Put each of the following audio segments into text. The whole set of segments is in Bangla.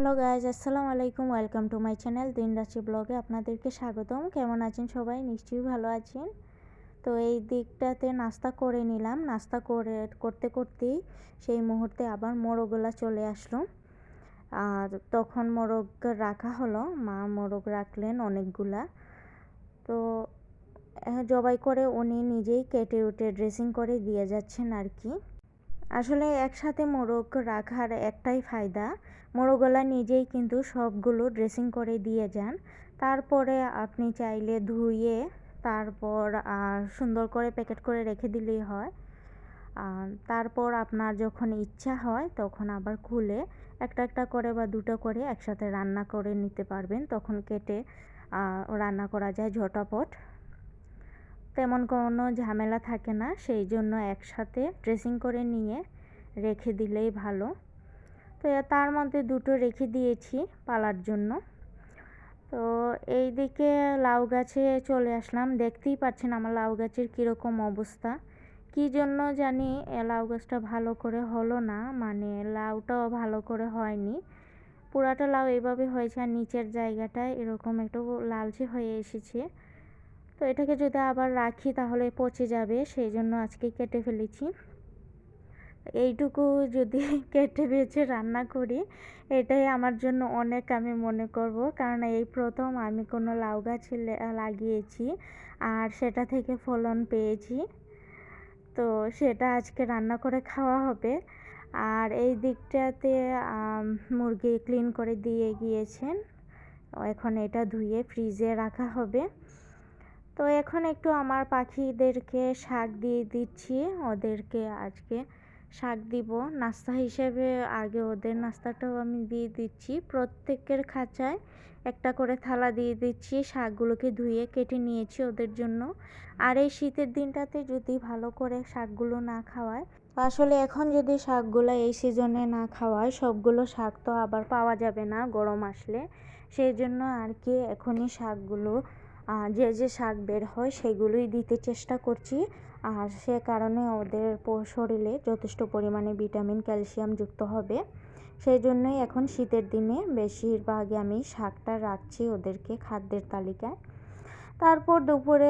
হ্যালো গাইজ, আসসালামু আলাইকুম। ওয়েলকাম টু মাই চ্যানেল দিনরাশি ব্লগে আপনাদেরকে স্বাগতম। কেমন আছেন সবাই? নিশ্চয়ই ভালো আছেন। তো এই দিকটাতে নাস্তা করে নিলাম। নাস্তা করতে করতেই সেই মুহূর্তে আবার মোরগগুলা চলে আসলো। আর তখন মোরগ রাখা হলো, মা মোরগ রাখলেন অনেকগুলা। তো জবাই করে উনি নিজেই কেটে উঠে ড্রেসিং করে দিয়ে যাচ্ছেন আর কি। আসলে একসাথে মোরগ রাখার একটাই ফায়দা, মোরগওয়ালা নিজেই কিন্তু সবগুলো ড্রেসিং করে দিয়ে যান। তারপরে আপনি চাইলে ধুয়ে তারপর সুন্দর করে প্যাকেট করে রেখে দিলেই হয়। তারপর আপনার যখন ইচ্ছা হয় তখন আবার খুলে একটা একটা করে বা দুটো করে একসাথে রান্না করে নিতে পারবেন। তখন কেটে রান্না করা যায় ঝটাপট, তেমন কোনো ঝামেলা থাকে না। সেই জন্য একসাথে ড্রেসিং করে নিয়ে রেখে দিলেই ভালো। তো তার মধ্যে দুটো রেখে দিয়েছি পালার জন্য। তো এই দিকে লাউ গাছে চলে আসলাম। দেখতেই পাচ্ছেন আমার লাউ গাছের কীরকম অবস্থা। কী জন্য জানি লাউ গাছটা ভালো করে হলো না, মানে লাউটাও ভালো করে হয়নি। পুরাটা লাউ এইভাবে হয়েছে আর নিচের জায়গাটায় এরকম একটু লালচে হয়ে এসেছে। তো এটাকে যদি আবার রাখি তাহলে পচে যাবে, সেই জন্য আজকে কেটে ফেলেছি। এইটুকু যদি কেটে বেছে রান্না করি এটাই আমার জন্য অনেক, আমি মনে করব। কারণ এই প্রথম আমি কোনো লাউ গাছ লাগিয়েছি আর সেটা থেকে ফলন পেয়েছি। তো সেটা আজকে রান্না করে খাওয়া হবে। আর এই দিকটাতে মুরগি ক্লিন করে দিয়ে গিয়েছেন, এখন এটা ধুয়ে ফ্রিজে রাখা হবে। তো এখন একটু আমার পাখিদেরকে শাক দিয়ে দিচ্ছি। ওদেরকে আজকে শাক দিব নাস্তা হিসেবে। আগে ওদের নাস্তাটাও আমি দিয়ে দিচ্ছি। প্রত্যেকের খাঁচায় একটা করে থালা দিয়ে দিচ্ছি। শাকগুলোকে ধুয়ে কেটে নিয়েছি ওদের জন্য। আর এই শীতের দিনটাতে যদি ভালো করে শাকগুলো না খাওয়ায়, আসলে এখন যদি শাকগুলো এই সিজনে না খাওয়ায় সবগুলো শাক তো আবার পাওয়া যাবে না গরম আসলে। সেই জন্য আর কি এখনই শাকগুলো যে শাক বের হয় সেগুলোই দিতে চেষ্টা করছি। আর সে কারণে ওদের শরীরে যথেষ্ট পরিমাণে ভিটামিন ক্যালসিয়াম যুক্ত হবে। সেই জন্যই এখন শীতের দিনে বেশিরভাগই আমি শাকটা রাখছি ওদেরকে খাদ্যের তালিকায়। তারপর দুপুরে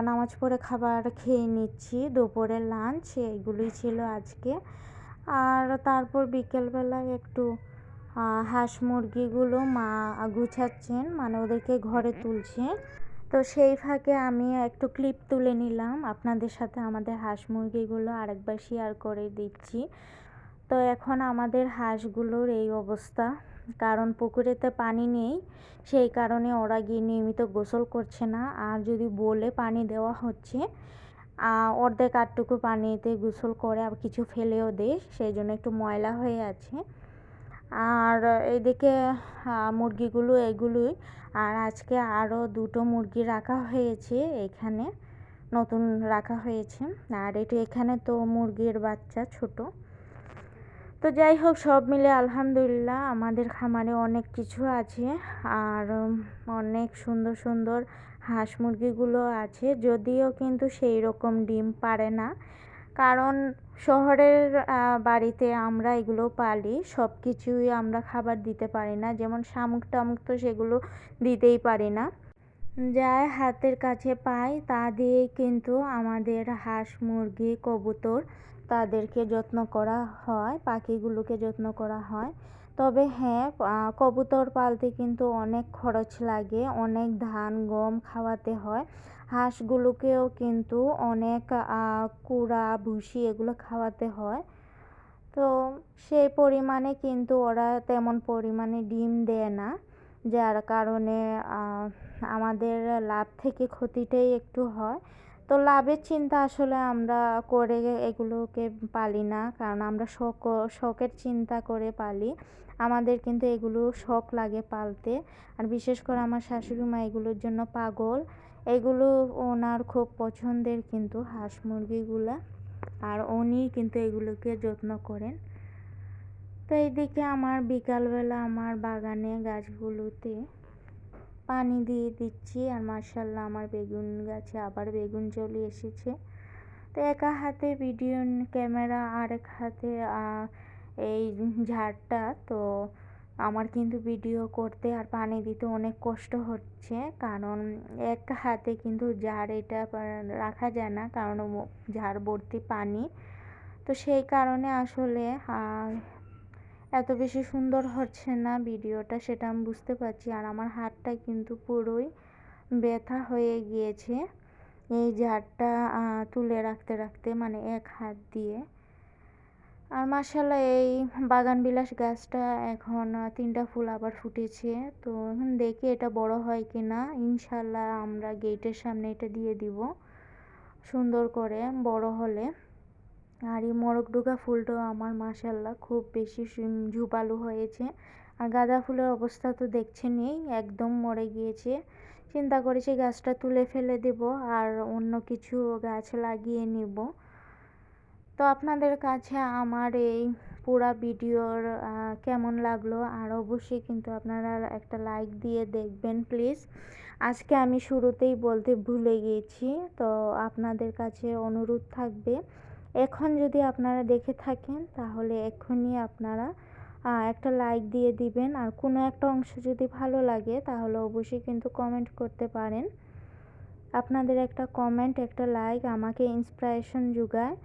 নামাজ পড়ে খাবার খেয়ে নিচ্ছি। দুপুরের লাঞ্চ এইগুলোই ছিল আজকে। আর তারপর বিকেলবেলায় একটু হাঁস মুরগিগুলো মা গুছাচ্ছেন, মানে ওদেরকে ঘরে তুলছে। তো সেই ফাঁকে আমি একটু ক্লিপ তুলে নিলাম আপনাদের সাথে, আমাদের হাঁস মুরগিগুলো আরেকবার শেয়ার করে দিচ্ছি। তো এখন আমাদের হাঁসগুলোর এই অবস্থা, কারণ পুকুরেতে পানি নেই, সেই কারণে ওরা গিয়ে নিয়মিত গোসল করছে না। আর যদি বলে পানি দেওয়া হচ্ছে, অর্ধেক আধটুকু পানিতে গোসল করে আর কিছু ফেলেও দেয়, সেই জন্য একটু ময়লা হয়ে আছে। আর এইদিকে মুরগিগুলো এগুলোই। আর আজকে আরও দুটো মুরগি রাখা হয়েছে, এখানে নতুন রাখা হয়েছে। আর এখানে তো মুরগির বাচ্চা ছোট। তো যাই হোক, সব মিলে আলহামদুলিল্লাহ আমাদের খামারে অনেক কিছু আছে। আর অনেক সুন্দর সুন্দর হাঁস মুরগিগুলো আছে, যদিও কিন্তু সেই রকম ডিম পারে না। কারণ শহরের বাড়িতে আমরা এগুলো পালি, সব কিছুই আমরা খাবার দিতে পারি না। যেমন শামুক টামুক তো সেগুলো দিতেই পারি না। যা হাতের কাছে পাই তা দিয়েই কিন্তু আমাদের হাঁস মুরগি কবুতর তাদেরকে যত্ন করা হয়, পাখিগুলোকে যত্ন করা হয়। তবে হ্যাঁ, কবুতর পালতে কিন্তু অনেক খরচ লাগে, অনেক ধান গম খাওয়াতে হয়। হাঁসগুলোকেও কিন্তু অনেক কুড়া ভুসি এগুলো খাওয়াতে হয়। তো সেই পরিমাণে কিন্তু ওরা তেমন পরিমাণে ডিম দেয় না, যার কারণে আমাদের লাভ থেকে ক্ষতিটাই একটু হয়। তো লাভের চিন্তা আসলে আমরা করে এগুলোকে পালি না, কারণ আমরা শখের চিন্তা করে পালি। আমাদের কিন্তু এগুলো শখ লাগে পালতে। আর বিশেষ করে আমার শাশুড়ি মা এগুলোর জন্য পাগল। এগুলো ওনার খুব পছন্দের কিন্তু হাঁস মুরগিগুলা, আর উনি কিন্তু এগুলোকে যত্ন করেন। তো এইদিকে আমার বিকালবেলা আমার বাগানে গাছগুলোতে পানি দিয়ে দিচ্ছি। আর মাশাআল্লাহ আমার বেগুন গাছে আবার বেগুন চলে এসেছে। তো একা হাতে ভিডিও ক্যামেরা আর এক হাতে এই ঝাড়টা, তো আমার কিন্তু ভিডিও করতে আর পানি দিতে অনেক কষ্ট হচ্ছে, কারণ এক হাতে কিন্তু জার এটা রাখা যায় না, কারণ জার ভর্তি পানি। তো সেই কারণে আসলে এত বেশি সুন্দর হচ্ছে না ভিডিওটা, সেটা আমি বুঝতে পারছি। আর আমার হাতটা কিন্তু পুরোই ব্যথা হয়ে গিয়েছে এই জারটা তুলে রাখতে রাখতে, মানে এক হাত দিয়ে। আর মাশাআল্লাহ এই বাগানবিলাস গাছটা এখন 3টা ফুল আবার ফুটেছে। তো এখন দেখি এটা বড় হয় কিনা। ইনশাআল্লাহ আমরা গেটের সামনে এটা দিয়ে দিব সুন্দর করে বড় হলে। আর এই মোরগডুগা ফুলটাও আমার মাশাআল্লাহ খুব বেশি ঝোপালো হয়েছে। আর গাঁদা ফুলের অবস্থা তো দেখছেনই, একদম মরে গিয়েছে। চিন্তা করেছি গাছটা তুলে ফেলে দেব আর অন্য কিছু গাছ লাগিয়ে নিব। তো আপনাদের কাছে আমার এই পুরা ভিডিওর কেমন লাগলো, আর অবশ্যই কিন্তু আপনারা একটা লাইক দিয়ে দেখবেন প্লিজ। আজকে আমি শুরুতেই বলতে ভুলে গিয়েছি, তো আপনাদের কাছে অনুরোধ থাকবে, এখন যদি আপনারা দেখে থাকেন তাহলে এক্ষুনি আপনারা একটা লাইক দিয়ে দিবেন। আর কোনো একটা অংশ যদি ভালো লাগে তাহলে অবশ্যই কিন্তু কমেন্ট করতে পারেন। আপনাদের একটা কমেন্ট, একটা লাইক আমাকে ইন্সপিরেশন যোগায়,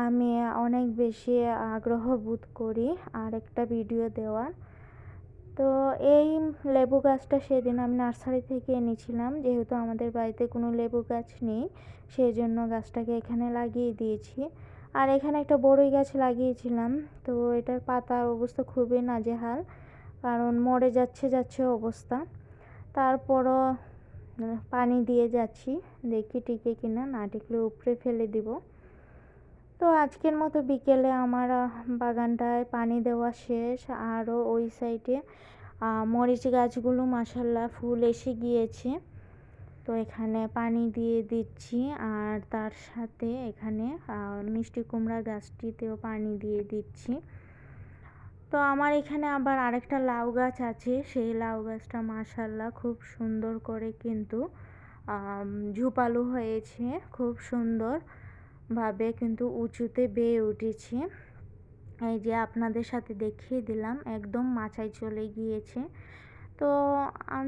আমি অনেক বেশি আগ্রহ বোধ করি আর একটা ভিডিও দেওয়ার। তো এই লেবু গাছটা সেদিন আমি নার্সারি থেকে এনেছিলাম, যেহেতু আমাদের বাড়িতে কোনো লেবু গাছ নেই সেই জন্য গাছটাকে এখানে লাগিয়ে দিয়েছি। আর এখানে একটা বড়ই গাছ লাগিয়েছিলাম, তো এটার পাতার অবস্থা খুবই নাজেহাল, কারণ মরে যাচ্ছে অবস্থা। তারপরও পানি দিয়ে যাচ্ছি, দেখি টিকে কিনা, না টিকলে উপড়ে ফেলে দিব। তো আজকের মতো বিকেলে আমার বাগানটায় পানি দেওয়া শেষ। আরও ওই সাইডে মরিচ গাছগুলো মাশাআল্লাহ ফুল এসে গিয়েছে, তো এখানে পানি দিয়ে দিচ্ছি। আর তার সাথে এখানে মিষ্টি কুমড়া গাছটিতেও পানি দিয়ে দিচ্ছি। তো আমার এখানে আবার আরেকটা লাউ গাছ আছে, সেই লাউ গাছটা মাশাআল্লাহ খুব সুন্দর করে কিন্তু ঝোপালো হয়েছে, খুব সুন্দরভাবে কিন্তু উঁচুতে বেয়ে উঠেছে। এই যে আপনাদের সাথে দেখিয়ে দিলাম, একদম মাচায় চলে গিয়েছে। তো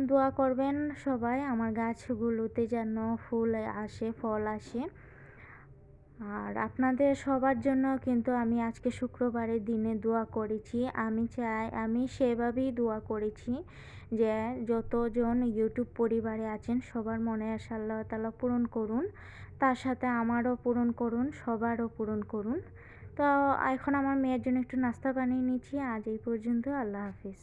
দোয়া করবেন সবাই আমার গাছগুলোতে যেন ফুল আসে, ফল আসে। আর আপনাদের সবার জন্য কিন্তু আমি আজকে শুক্রবারের দিনে দোয়া করেছি। আমি চাই, আমি সেভাবেই দোয়া করেছি যে যতজন ইউটিউব পরিবারে আছেন সবার মনে আশা আল্লাহ তাআলা পূরণ করুন, তার সাথে আমারও পূরণ করুন, সবারও পূরণ করুন। তো এখন আমার মেয়ের জন্য একটু নাস্তা বানিয়ে নিচ্ছি। আজ এই পর্যন্ত, আল্লাহ হাফিজ।